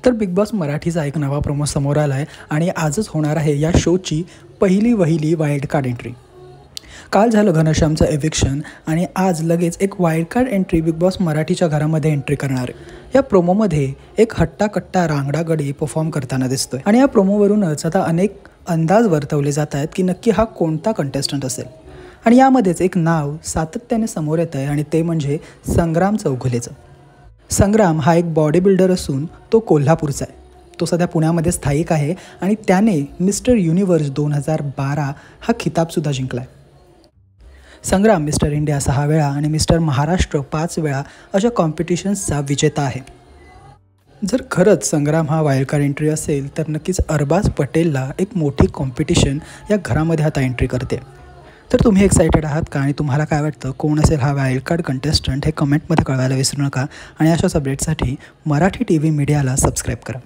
तर big boss मराठीचा एक नवा प्रोमो समोर आला आहे आणि आजच होणार आहे या शोची पहिली वाईल्ड कार्ड एंट्री. काल झालं घनश्यामचं एविक्शन आणि आज लगेच एक wild card entry big boss मराठीच्या घरामध्ये एंट्री करणार आहे. या प्रोमोमध्ये एक हट्टाकट्टा रांगडा गडी परफॉर्म करताना दिसतोय आणि या प्रोमोवरूनच आता अनेक अंदाज वर्तवले जात आहेत की नक्की हा कोणता कंटेस्टंट असेल. आणि यामध्येच एक नाव सातत्याने समोर येत आहे आणि ते म्हणजे संग्राम चौघुलेचं. संग्राम हा एक बॉडी बिल्डर असून तो कोल्हापूरचा आहे. तो सध्या पुण्यामध्ये स्थायिक आहे आणि त्याने मिस्टर युनिवर्स 2012 हा खिताबसुद्धा जिंकला आहे. संग्राम मिस्टर इंडिया 6 वेळा आणि मिस्टर महाराष्ट्र 5 वेळा अशा कॉम्पिटिशन्सचा विजेता आहे. जर खरंच संग्राम हा वाईल्ड कार्ड एंट्री असेल तर नक्कीच अरबाज पटेलला एक मोठी कॉम्पिटिशन या घरामध्ये आता एंट्री करते. तर तुम्ही एक्सायटेड आहात का आणि तुम्हाला काय वाटतं कोण असेल हा वाईल्ड कार्ड कंटेस्टंट हे कमेंटमध्ये कळवायला विसरू नका आणि अशाच अपडेटसाठी मराठी TV मीडियाला सबस्क्राईब करा.